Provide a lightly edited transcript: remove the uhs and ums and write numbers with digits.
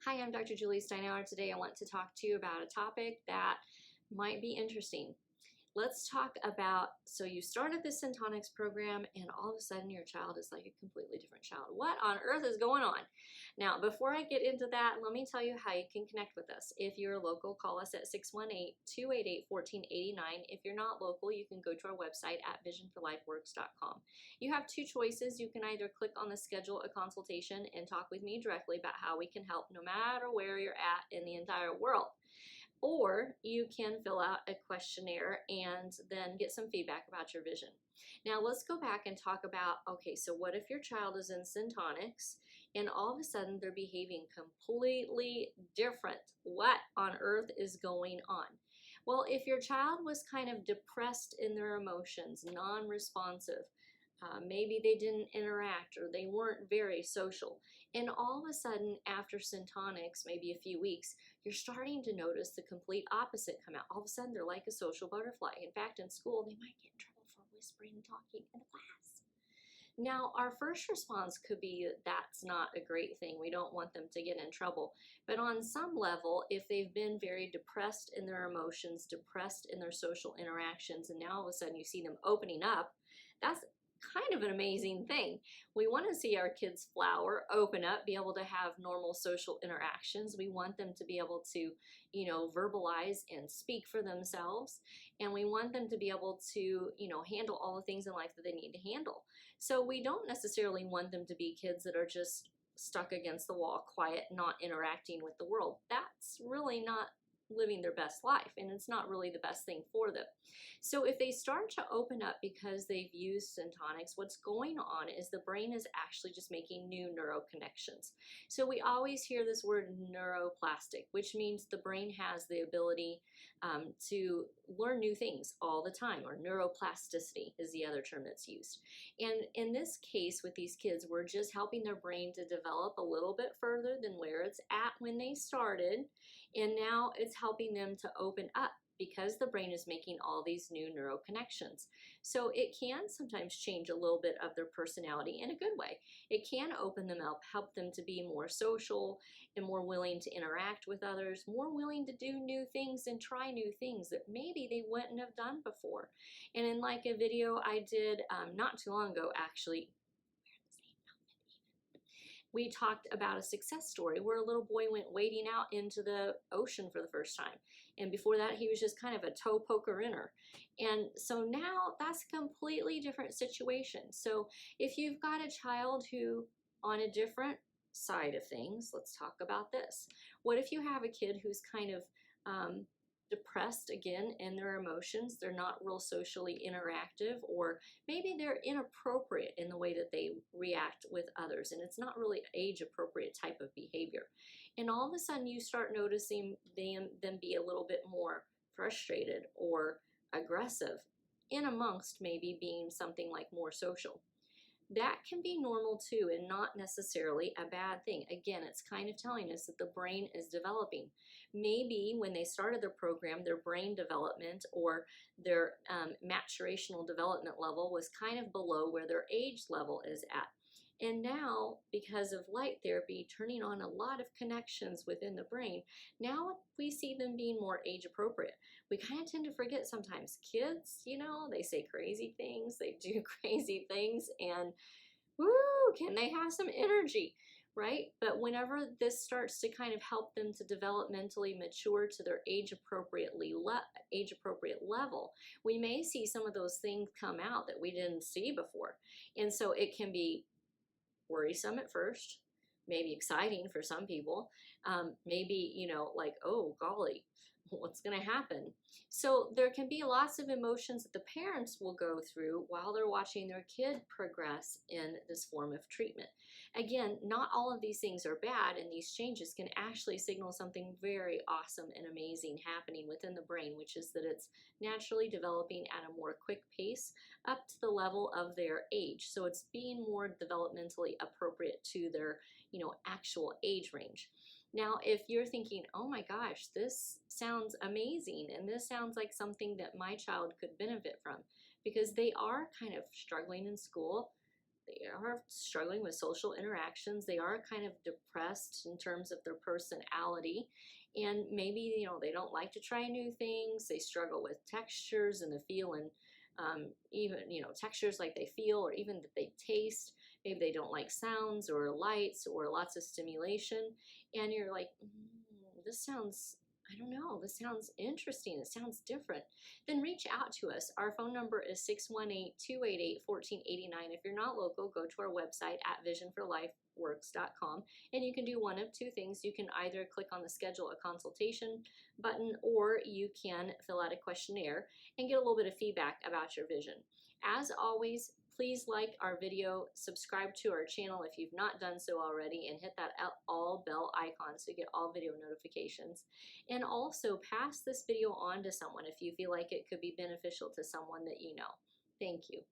Hi, I'm Dr. Julie Steinauer. Today I want to talk to you about a topic that might be interesting. Let's talk about, so you started this Syntonics program and all of a sudden your child is like a completely different child. What on earth is going on? Now, before I get into that, let me tell you how you can connect with us. If you're local, call us at 618-288-1489. If you're not local, you can go to our website at visionforlifeworks.com. You have two choices. You can either click on the schedule a consultation and talk with me directly about how we can help no matter where you're at in the entire world. Or you can fill out a questionnaire and then get some feedback about your vision. Now let's go back and talk about, okay, so what if your child is in Syntonics and all of a sudden they're behaving completely different? What on earth is going on? Well, if your child was kind of depressed in their emotions, non-responsive, maybe they didn't interact or they weren't very social. And all of a sudden, after Syntonics, maybe a few weeks, you're starting to notice the complete opposite come out. All of a sudden, they're like a social butterfly. In fact, in school, they might get in trouble for whispering and talking in the class. Now, our first response could be that that's not a great thing. We don't want them to get in trouble. But on some level, if they've been very depressed in their emotions, depressed in their social interactions, and now all of a sudden you see them opening up, that's kind of an amazing thing. We want to see our kids flower, open up, be able to have normal social interactions. We want them to be able to, verbalize and speak for themselves. And we want them to be able to, handle all the things in life that they need to handle. So we don't necessarily want them to be kids that are just stuck against the wall, quiet, not interacting with the world. That's really not living their best life, and it's not really the best thing for them. So if they start to open up because they've used Syntonics, what's going on is the brain is actually just making new neural connections. So we always hear this word neuroplastic, which means the brain has the ability to learn new things all the time, or neuroplasticity is the other term that's used. And in this case with these kids, we're just helping their brain to develop a little bit further than where it's at when they started, and now it's helping them to open up because the brain is making all these new neural connections. So it can sometimes change a little bit of their personality in a good way. It can open them up, help them to be more social and more willing to interact with others, more willing to do new things and try new things that maybe they wouldn't have done before. And in like a video I did not too long ago, actually, we talked about a success story where a little boy went wading out into the ocean for the first time. And before that, he was just kind of a toe poker inner. And so now that's a completely different situation. So if you've got a child who, on a different side of things, let's talk about this. What if you have a kid who's kind of depressed again in their emotions, they're not real socially interactive, or maybe they're inappropriate in the way that they react with others, and it's not really age appropriate type of behavior. And all of a sudden you start noticing them be a little bit more frustrated or aggressive in amongst maybe being something like more social. That can be normal too, and not necessarily a bad thing. Again, it's kind of telling us that the brain is developing. Maybe when they started their program, their brain development or their maturational development level was kind of below where their age level is at. And now, because of light therapy turning on a lot of connections within the brain, now we see them being more age appropriate. We kind of tend to forget sometimes kids, they say crazy things, they do crazy things, and woo, can they have some energy, right? But whenever this starts to kind of help them to developmentally mature to their age appropriate level, we may see some of those things come out that we didn't see before. And so it can be worrisome at first, maybe exciting for some people, maybe, like, oh golly, what's going to happen? So there can be lots of emotions that the parents will go through while they're watching their kid progress in this form of treatment. Again, not all of these things are bad, and these changes can actually signal something very awesome and amazing happening within the brain, which is that it's naturally developing at a more quick pace up to the level of their age. So it's being more developmentally appropriate to their, actual age range. Now, if you're thinking, oh my gosh, this sounds amazing, and this sounds like something that my child could benefit from, because they are kind of struggling in school, they are struggling with social interactions. They are kind of depressed in terms of their personality. And maybe, they don't like to try new things. They struggle with textures and the feel and even, textures like they feel or even that they taste. Maybe they don't like sounds or lights or lots of stimulation. And you're like, this sounds, I don't know, this sounds interesting. It sounds different. Then reach out to us. Our phone number is 618-288-1489. If you're not local, go to our website at visionforlifeworks.com, and you can do one of two things. You can either click on the schedule a consultation button, or you can fill out a questionnaire and get a little bit of feedback about your vision. As always, please like our video, subscribe to our channel if you've not done so already, and hit that all bell icon so you get all video notifications. And also pass this video on to someone if you feel like it could be beneficial to someone that you know. Thank you.